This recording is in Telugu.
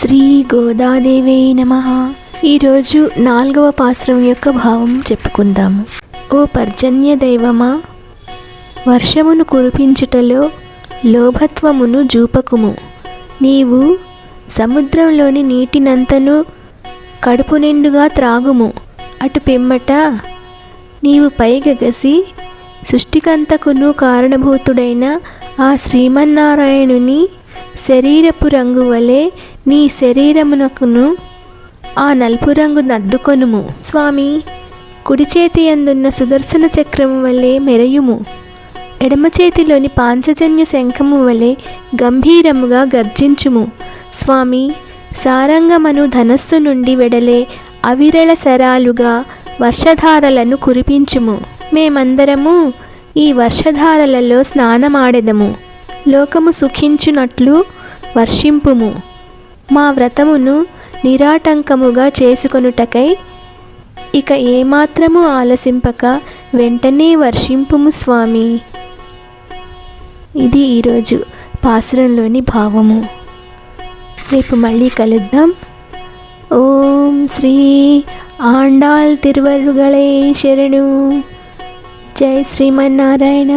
శ్రీ గోదాదేవై నమః. ఈరోజు 4వ పాసురం యొక్క భావం చెప్పుకుందాము. ఓ పర్జన్య దైవమా, వర్షమును కురిపించుటలో లోభత్వమును జూపకుము. నీవు సముద్రంలోని నీటినంతను కడుపు నిండుగా త్రాగుము. అటు పిమ్మట నీవు పైగగసి సృష్టికంతకును కారణభూతుడైన ఆ శ్రీమన్నారాయణుని శరీరపు రంగు వలె నీ శరీరమునకును ఆ నలుపు రంగు నద్దుకొనుము. స్వామి, కుడి చేతి అందున్న సుదర్శన చక్రము వలె మెరయుము. ఎడమ చేతిలోని పాంచజన్య శంఖము వలె గంభీరముగా గర్జించుము. స్వామి, సారంగమను ధనస్సు నుండి వెడలే అవిరళ సరాలుగా వర్షధారలను కురిపించుము. మేమందరము ఈ వర్షధారలలో స్నానమాడెదము. లోకము సుఖించునట్లు వర్షింపుము. మా వ్రతమును నిరాటంకముగా చేసుకొనుటకై ఇక ఏమాత్రము ఆలసింపక వెంటనే వర్షింపుము స్వామి. ఇది ఈరోజు పాసురంలోని భావము. రేపు మళ్ళీ కలుద్దాం. ఓం శ్రీ ఆండాళ్ తిరువరుగళే శరణు. జై శ్రీమన్నారాయణ.